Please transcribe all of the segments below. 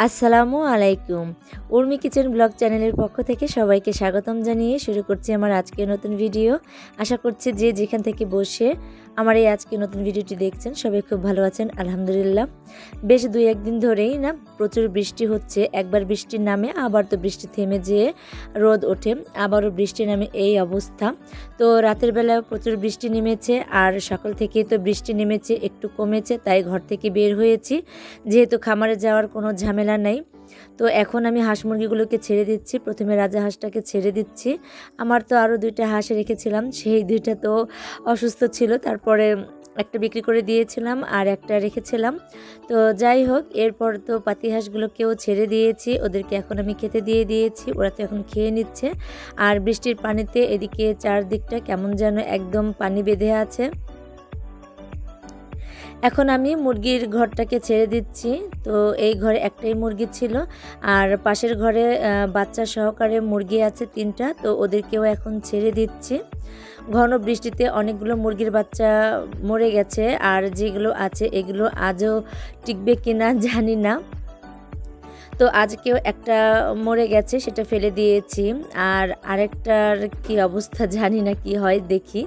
আসসালামু আলাইকুম। Urmi kitchen blog চ্যানেলের পক্ষ থেকে সবাইকে স্বাগতম জানিয়ে শুরু করছি আমার আজকের নতুন ভিডিও। আশা করছি যে যেখান থেকে বসে আমার এই আজকের নতুন ভিডিওটি দেখছেন সবাই খুব ভালো আছেন আলহামদুলিল্লাহ। বেশ 2-1 দিন ধরেই না প্রচুর বৃষ্টি হচ্ছে। একবার বৃষ্টির নামে আবার তো বৃষ্টি থেমে যেয়ে রোদ ওঠে, আবারও বৃষ্টি নামে, এই অবস্থা। তো রাতের বেলা প্রচুর বৃষ্টি নেমেছে আর সকাল থেকেই তো বৃষ্টি নেমেছে, একটু কমেছে, তাই ঘর থেকে বের হয়েছি যেহেতু খামারে যাওয়ার কোনো ঝামেলা নেই। তো এখন আমি হাঁস মুরগিগুলোকে ছেড়ে দিচ্ছি। প্রথমে রাজা হাঁসটাকে ছেড়ে দিচ্ছি। আমার তো আরও 2টা হাঁস রেখেছিলাম, সেই 2টা তো অসুস্থ ছিল, তারপরে একটা বিক্রি করে দিয়েছিলাম আর একটা রেখেছিলাম। তো যাই হোক, এরপর তো পাতি হাঁসগুলোকেও ছেড়ে দিয়েছি, ওদেরকে এখন আমি খেতে দিয়ে দিয়েছি, ওরা তো এখন খেয়ে নিচ্ছে। আর বৃষ্টির পানিতে এদিকে চারদিকটা কেমন যেন একদম পানি বেঁধে আছে। এখন আমি মুরগির ঘরটাকে ছেড়ে দিচ্ছি। তো এই ঘরে একটাই মুরগি ছিল আর পাশের ঘরে বাচ্চা সহকারে মুরগি আছে 3টা, তো ওদেরকেও এখন ছেড়ে দিচ্ছি। ঘন বৃষ্টিতে অনেকগুলো মুরগির বাচ্চা মরে গেছে আর যেগুলো আছে এগুলো আজও টিকবে কিনা জানি না। তো আজকেও একটা মরে গেছে, সেটা ফেলে দিয়েছি, আর আরেকটার কি অবস্থা জানি না, কি হয় দেখি।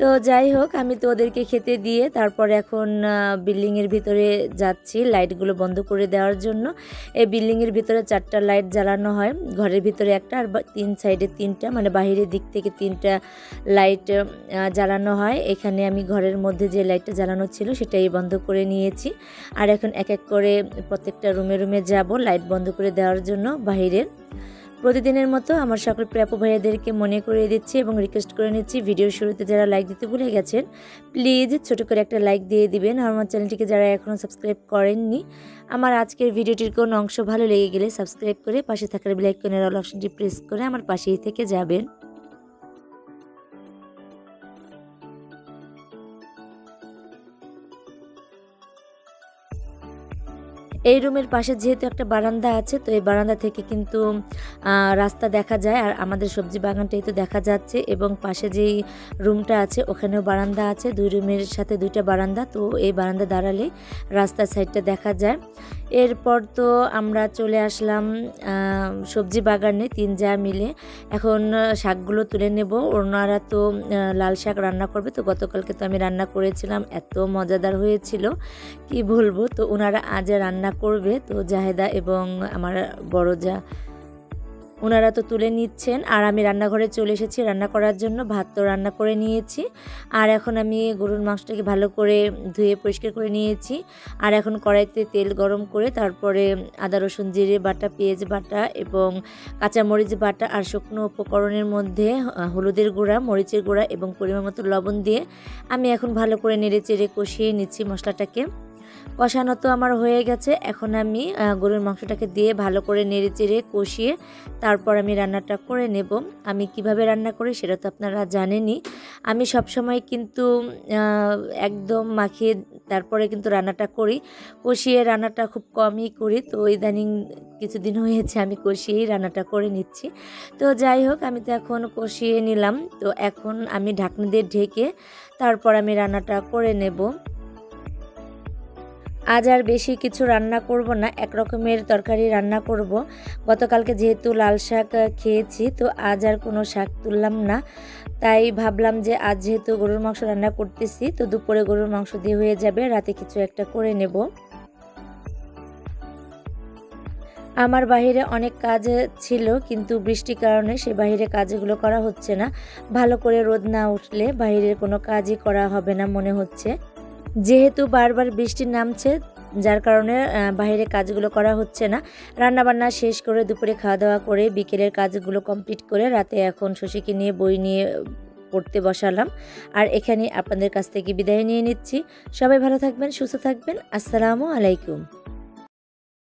তো যাই হোক, আমি তো ওদেরকে খেতে দিয়ে তারপর এখন বিল্ডিংয়ের ভিতরে যাচ্ছি লাইটগুলো বন্ধ করে দেওয়ার জন্য। এই বিল্ডিংয়ের ভিতরে 4টা লাইট জ্বালানো হয়, ঘরের ভিতরে একটা আর 3 সাইডে 3টা, মানে বাহিরের দিক থেকে 3টা লাইট জ্বালানো হয়। এখানে আমি ঘরের মধ্যে যে লাইটটা জ্বালানো ছিল সেটাই বন্ধ করে নিয়েছি। আর এখন এক এক করে প্রত্যেকটা রুমে রুমে যাব লাইট বন্ধ করে দেওয়ার জন্য বাহিরের। প্রতিদিনের মতো আমার সকল প্রিয় ভাইয়াদেরকে মনে করিয়ে দিচ্ছি এবং রিকোয়েস্ট করে নিচ্ছি, ভিডিওর শুরুতে যারা লাইক দিতে ভুলে গেছেন প্লিজ ছোট করে একটা লাইক দিয়ে দিবেন। আর আমার চ্যানেলটিকে যারা এখনও সাবস্ক্রাইব করেননি, আমার আজকের ভিডিওটির কোনো অংশ ভালো লেগে গেলে সাবস্ক্রাইব করে পাশে থাকার বেল আইকনের অল অপশনটি প্রেস করে আমার পাশেই থেকে যাবেন। এই রুমের পাশে যেহেতু একটা বারান্দা আছে, তো এই বারান্দা থেকে কিন্তু রাস্তা দেখা যায় আর আমাদের সবজি বাগানটাই তো দেখা যাচ্ছে, এবং পাশে যেই রুমটা আছে ওখানেও বারান্দা আছে, 2 রুমের সাথে 2টা বারান্দা। তো এই বারান্দা দাঁড়ালে রাস্তার সাইডটা দেখা যায়। এরপর তো আমরা চলে আসলাম সবজি বাগানে 3 যা মিলে। এখন শাকগুলো তুলে নেব। ওনারা তো লাল শাক রান্না করবে, তো গতকালকে তো আমি রান্না করেছিলাম, এত মজাদার হয়েছিল কি বলবো। তো ওনারা আজ রান্না করবে, তো জাহেদা এবং আমার বড় যা, ওনারা তো তুলে নিচ্ছেন আর আমি রান্নাঘরে চলে এসেছি রান্না করার জন্য। ভাত তো রান্না করে নিয়েছি আর এখন আমি গরুর মাংসটাকে ভালো করে ধুয়ে পরিষ্কার করে নিয়েছি। আর এখন কড়াইতে তেল গরম করে তারপরে আদা রসুন জিরে বাটা, পেঁয়াজ বাটা এবং কাঁচামরিচ বাটা আর শুকনো উপকরণের মধ্যে হলুদের গুঁড়া, মরিচের গুঁড়া এবং পরিমাণ মতো লবণ দিয়ে আমি এখন ভালো করে নেড়ে চেড়ে কষিয়ে নিচ্ছি মশলাটাকে। কষানো তো আমার হয়ে গেছে, এখন আমি গরুর মাংসটাকে দিয়ে ভালো করে নেড়ে চেড়ে কষিয়ে তারপর আমি রান্নাটা করে নেব। আমি কিভাবে রান্না করি সেটা তো আপনারা জানেনই। আমি সব সময় কিন্তু একদম মাখিয়ে তারপরে কিন্তু রান্নাটা করি, কষিয়ে রান্নাটা খুব কমই করি। তো ইদানিং কিছুদিন হয়েছে আমি কষিয়েই রান্নাটা করে নিচ্ছি। তো যাই হোক, আমি তো এখন কষিয়ে নিলাম। তো এখন আমি ঢাকনি দিয়ে ঢেকে তারপর আমি রান্নাটা করে নেব। আজ আর বেশি কিছু রান্না করব না, এক রকমের তরকারি রান্না করব। গতকালকে যেহেতু লাল শাক খেয়েছি, তো আজ আর কোনো শাক তুললাম না, তাই ভাবলাম যে আজ যেহেতু গরুর মাংস রান্না করতেছি, তো দুপুরে গরুর মাংস দিয়ে হয়ে যাবে, রাতে কিছু একটা করে নেব। আমার বাইরে অনেক কাজ ছিল, কিন্তু বৃষ্টির কারণে সে বাইরে কাজগুলো করা হচ্ছে না। ভালো করে রোদ না উঠলে বাইরের কোনো কাজই করা হবে না মনে হচ্ছে, যেহেতু বারবার বৃষ্টি নামছে, যার কারণে বাইরে কাজগুলো করা হচ্ছে না। রান্নাবান্না শেষ করে দুপুরে খাওয়া দাওয়া করে বিকেলের কাজগুলো কমপ্লিট করে রাতে এখন শশীকে নিয়ে বই নিয়ে পড়তে বসালাম। আর এখানে আপনাদের কাছ থেকে বিদায় নিয়ে নিচ্ছি। সবাই ভালো থাকবেন, সুস্থ থাকবেন। আসসালামু আলাইকুম।